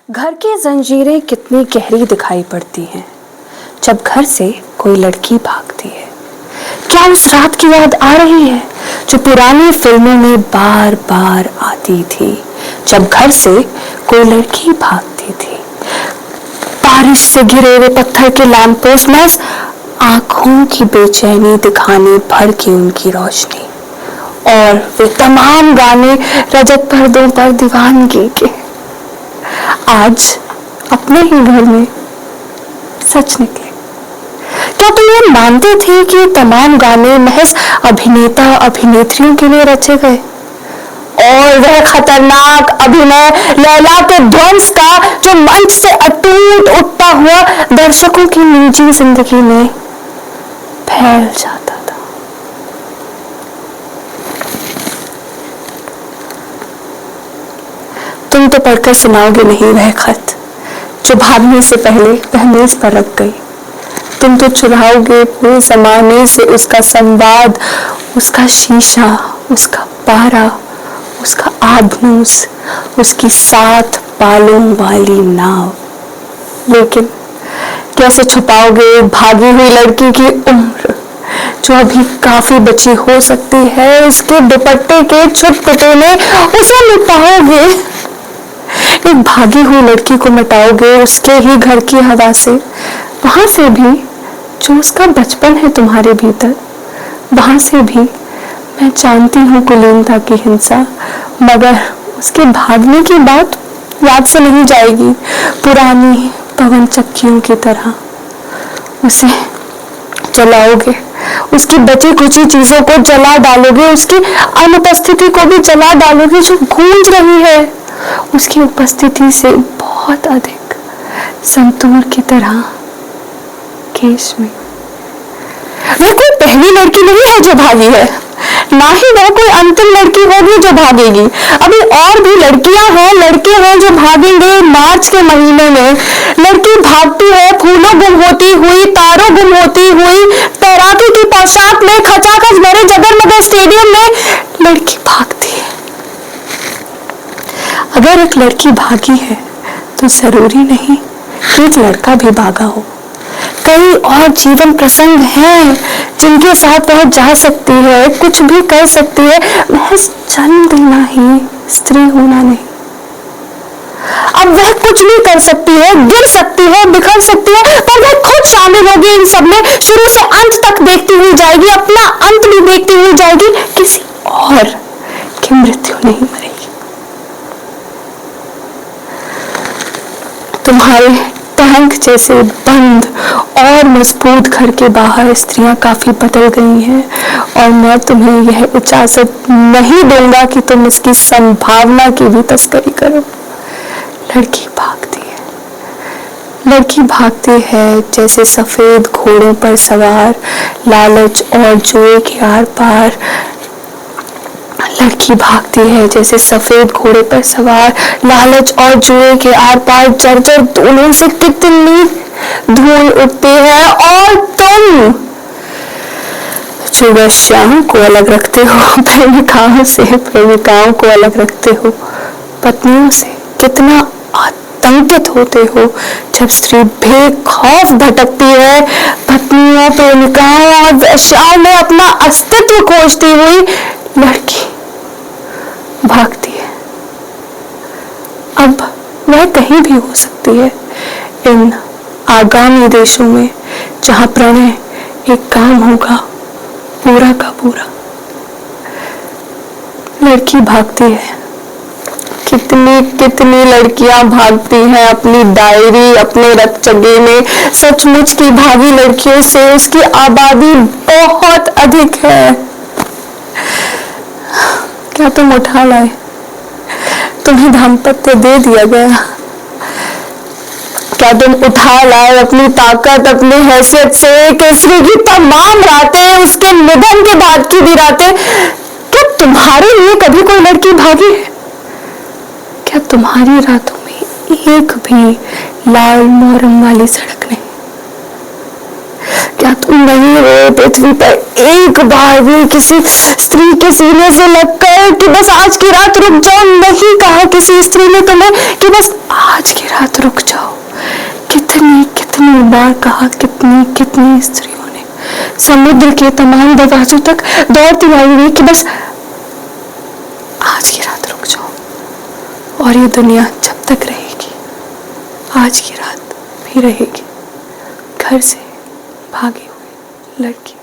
घर की जंजीरें कितनी गहरी दिखाई पड़ती हैं जब घर से कोई लड़की भागती है। क्या उस रात की याद आ रही है जो पुरानी फिल्मों में बार बार आती थी, जब घर से कोई लड़की भागती थी। बारिश से घिरे हुए पत्थर के लैंपपोस्ट में आंखों की बेचैनी दिखाने भर की उनकी रोशनी, और वे तमाम गाने रजत पर्दों पर दीवानगी के आज अपने ही घर में सच निकले। क्या तुम ये मानते थे कि तमाम गाने महज अभिनेता अभिनेत्रियों के लिए रचे गए, और वह खतरनाक अभिनय लैला के ध्वंस का जो मंच से अटूट उठता हुआ दर्शकों की निजी जिंदगी में फैल जाता था। तुम तो पढ़कर सुनाओगे नहीं वह खत जो भागने से पहले वह मेज पर रख गई। तुम तो चुराओगे पूरे जमाने से उसका संवाद, उसका शीशा, उसका पारा, उसका आबनूस, उसकी 7 पालों वाली नाव। लेकिन कैसे छुपाओगे भागी हुई लड़की की उम्र जो अभी काफी बची हो सकती है। उसके दुपट्टे के छुटपुटे में उसे मिटाओगे, एक भागी हुई लड़की को मिटाओगे उसके ही घर की हवा से, वहां से भी जो उसका बचपन है तुम्हारे भीतर, वहां से भी मैं जानती हूँ कुलीनता की हिंसा, मगर उसके भागने की बात याद से नहीं जाएगी। पुरानी पवन चक्कियों की तरह उसे जलाओगे, उसकी बची कुची चीजों को जला डालोगे, उसकी अनुपस्थिति को भी जला डालोगे जो गूंज रही है उसकी उपस्थिति से बहुत अधिक संतूर की तरह केश में। वह कोई पहली लड़की नहीं है जो भागी है, ना ही वह कोई अंतिम लड़की होगी जो भागेगी। अभी और भी लड़कियां हैं, लड़के हैं जो भागेंगे मार्च के महीने में। लड़की भागती है फूलों गुम होती हुई, तारों गुम होती हुई, तैराकी की पोशाक में खचाखच भरे जगरमगर स्टेडियम में लड़की भागती है। अगर एक लड़की भागी है तो जरूरी नहीं कि एक लड़का भी भागा हो। कई और जीवन प्रसंग हैं जिनके साथ वह जा सकती है, कुछ भी कर सकती है, महज जन्म देना ही स्त्री होना नहीं। अब वह कुछ भी कर सकती है, गिर सकती है, बिखर सकती है, पर वह खुद शामिल होगी इन सब में, शुरू से अंत तक देखती हुई जाएगी, अपना अंत भी देखती हुई जाएगी, किसी और की मृत्यु नहीं मरेगी। तुम्हारे टैंक जैसे बंद और मजबूत घर के बाहर स्त्रियां काफी बदल गई हैं, और मैं तुम्हें यह इजाजत नहीं दूंगा कि तुम इसकी संभावना की भी तस्करी करो। लड़की भागती है, लड़की भागती है जैसे सफेद घोड़ों पर सवार, लालच और जुए के आर पार। लड़की भागती है जैसे सफेद घोड़े पर सवार, लालच और जुए के आर पार। जर्जर दोनों से कितनी धूल उठती है, और तुम जो वैश्याओं को अलग रखते हो प्रेमिकाओं से, प्रेमिकाओं को अलग रखते हो पत्नियों से, कितना आतंकित होते हो जब स्त्री बेखौफ भटकती है पत्नियों, प्रेमिकाओं और वैश्याओं में अपना अस्तित्व खोजती हुई लड़की भागती है। अब वह कहीं भी हो सकती है, इन आगामी देशों में जहां प्रणय एक काम होगा पूरा का पूरा। लड़की भागती है, कितनी कितनी लड़कियां भागती हैं अपनी डायरी, अपने रक्तचगे में। सचमुच की भागी लड़कियों से उसकी आबादी बहुत अधिक है। क्या तुम उठा लाए? तुम्हें दाम्पत्य दे दिया गया? क्या तुम उठा लाए अपनी ताकत, अपनी हैसियत से केसरी की तमाम रातें, उसके निधन के बाद की भी रातें? क्या तुम्हारे लिए कभी कोई लड़की भागी है? क्या तुम्हारी रातों में एक भी लाल मोहरम वाली सड़क नहीं? क्या क्या तुम नहीं हो पृथ्वी पर एक बार भी किसी स्त्री के सीने से लगकर कि बस आज की रात रुक जाओ? नहीं कहा किसी स्त्री ने तुम्हें कि बस आज की रात रुक जाओ? कितनी कितनी बार कहा, कितनी कितनी स्त्रियों ने समुद्र के तमाम दरवाजों तक दौड़ती आई हुई कि बस आज की रात रुक जाओ। और ये दुनिया जब तक रहेगी, आज की रात भी रहेगी। घर से भागी हुई लड़की